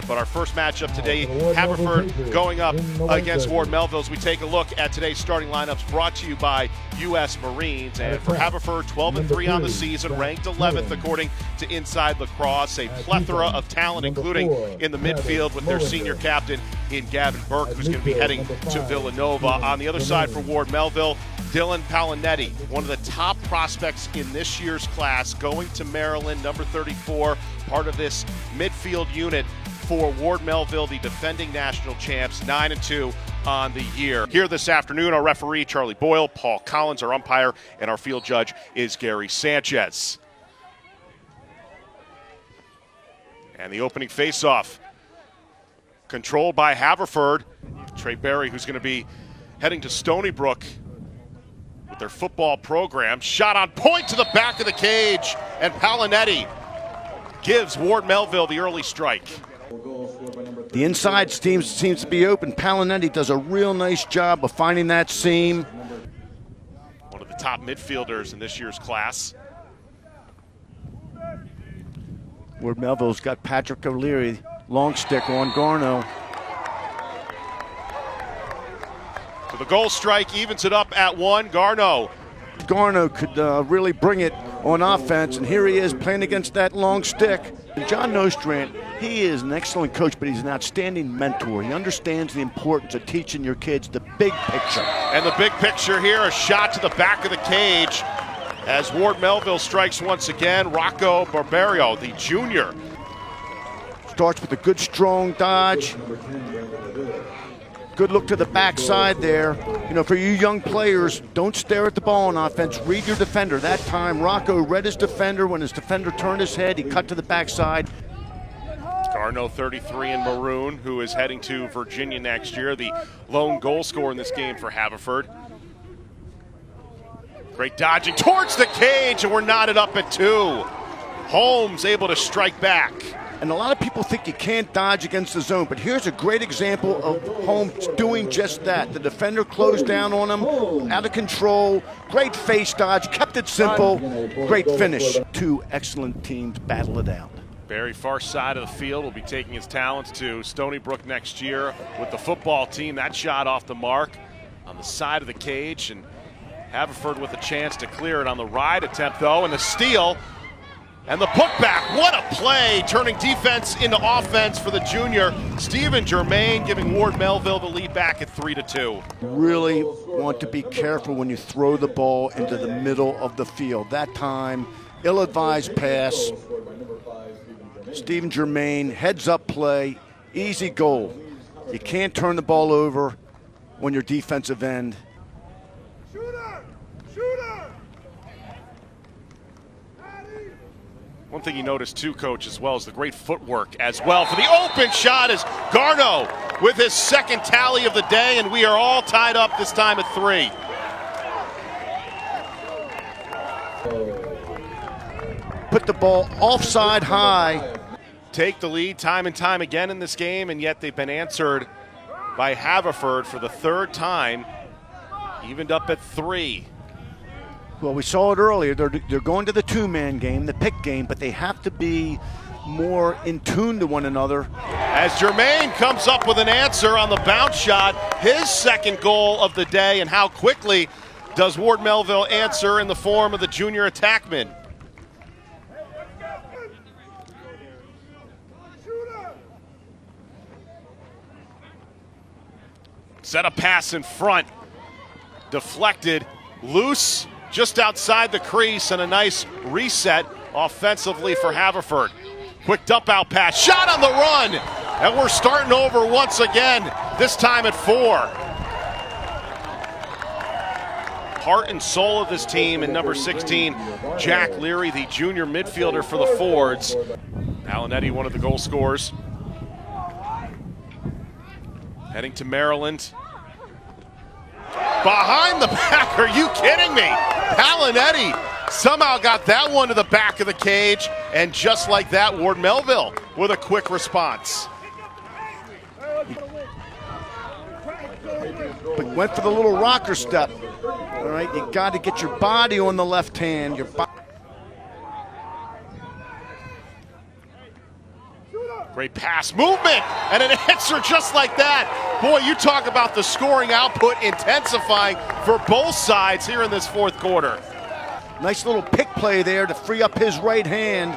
But our first matchup today, Haverford going up against Ward-Melville, as we take a look at today's starting lineups, brought to you by U.S. Marines. And for Haverford, 12-3 on the season, ranked 11th according to Inside Lacrosse. A plethora of talent, including in the midfield with their senior captain in Gavin Burke, who's going to be heading to Villanova. On the other side for Ward-Melville, Dylan Palinetti, one of the top prospects in this year's class, going to Maryland, number 34, part of this midfield unit for Ward-Melville, the defending national champs, 9-2 on the year. Here this afternoon, our referee, Charlie Boyle, Paul Collins, our umpire, and our field judge is Gary Sanchez. And the opening faceoff, controlled by Haverford. Trey Berry, who's going to be heading to Stony Brook with their football program. Shot on point to the back of the cage, and Palinetti gives Ward-Melville the early strike. The inside seems to be open. Palinetti does a real nice job of finding that seam. One of the top midfielders in this year's class. Ward-Melville's got Patrick O'Leary, long stick on Garno. So the goal strike evens it up at 1. Garno could really bring it on offense, and here he is playing against that long stick. And John Nostrand, he is an excellent coach, but he's an outstanding mentor. He understands the importance of teaching your kids the big picture. And the big picture here, a shot to the back of the cage as Ward-Melville strikes once again. Rocco Barbario, the junior. Starts with a good strong dodge. Good look to the backside there. You know, for you young players, don't stare at the ball on offense. Read your defender. That time, Rocco read his defender. When his defender turned his head, he cut to the backside. Garno, 33 in maroon, who is heading to Virginia next year, the lone goal scorer in this game for Haverford. Great dodging towards the cage, and we're knotted up at 2. Holmes able to strike back. And a lot of people think you can't dodge against the zone, but here's a great example of Holmes doing just that. The defender closed down on him, out of control, great face dodge, kept it simple, great finish. 2 excellent teams battle it out. Very far side of the field will be taking his talents to Stony Brook next year with the football team. That shot off the mark on the side of the cage, and Haverford with a chance to clear it on the ride attempt, though, and the steal. And the putback, what a play, turning defense into offense for the junior. Stephen Germain giving Ward-Melville the lead back at 3-2. Really want to be careful when you throw the ball into the middle of the field. That time, ill-advised pass. Stephen Germain, heads up play, easy goal. You can't turn the ball over when you're defensive end. One thing you notice too, Coach, as well, is the great footwork as well. For the open shot is Garno with his second tally of the day, and we are all tied up this time at 3. Put the ball offside high. Take the lead time and time again in this game, and yet they've been answered by Haverford for the 3rd time, evened up at 3. Well, we saw it earlier. They're going to the 2-man game, the pick game, but they have to be more in tune to one another. As Germain comes up with an answer on the bounce shot, his second goal of the day, and how quickly does Ward-Melville answer in the form of the junior attackman. Set a pass in front, deflected, loose, just outside the crease, and a nice reset offensively for Haverford. Quick dump out pass, shot on the run, and we're starting over once again, this time at 4. Heart and soul of this team, and number 16, Jack Leary, the junior midfielder for the Fords. Palinetti, one of the goal scorers. Heading to Maryland. Behind the back, are you kidding me? Palinetti somehow got that one to the back of the cage, and just like that, Ward-Melville with a quick response. But went for the little rocker step. All right, you got to get your body on the left hand. Great pass movement and an answer just like that. Boy, you talk about the scoring output intensifying for both sides here in this fourth quarter. Nice little pick play there to free up his right hand.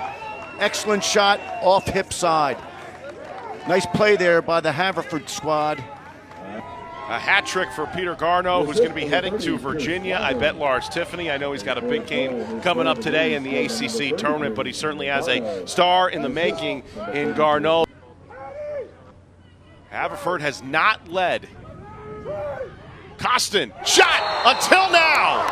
Excellent shot off hip side. Nice play there by the Haverford squad. A hat trick for Peter Garneau, who's going to be heading to Virginia. I bet Lars Tiffany. I know he's got a big game coming up today in the ACC tournament, but he certainly has a star in the making in Garneau. Haverford has not led. Costin, shot until now.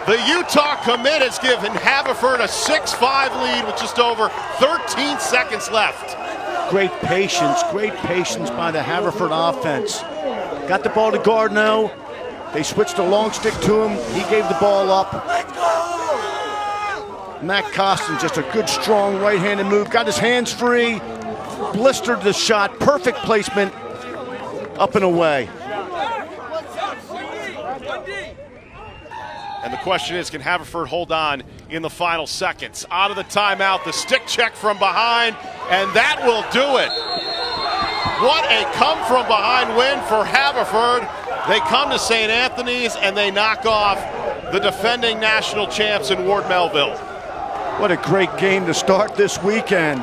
The Utah commit has given Haverford a 6-5 lead with just over 13 seconds left. Great patience by the Haverford offense. Got the ball to Garneau. They switched a long stick to him. He gave the ball up. Mac Costin, just a good, strong right-handed move. Got his hands free. Blistered the shot. Perfect placement. Up and away. And the question is, can Haverford hold on in the final seconds? Out of the timeout, the stick check from behind, and that will do it. What a come-from-behind win for Haverford. They come to St. Anthony's, and they knock off the defending national champs in Ward-Melville. What a great game to start this weekend.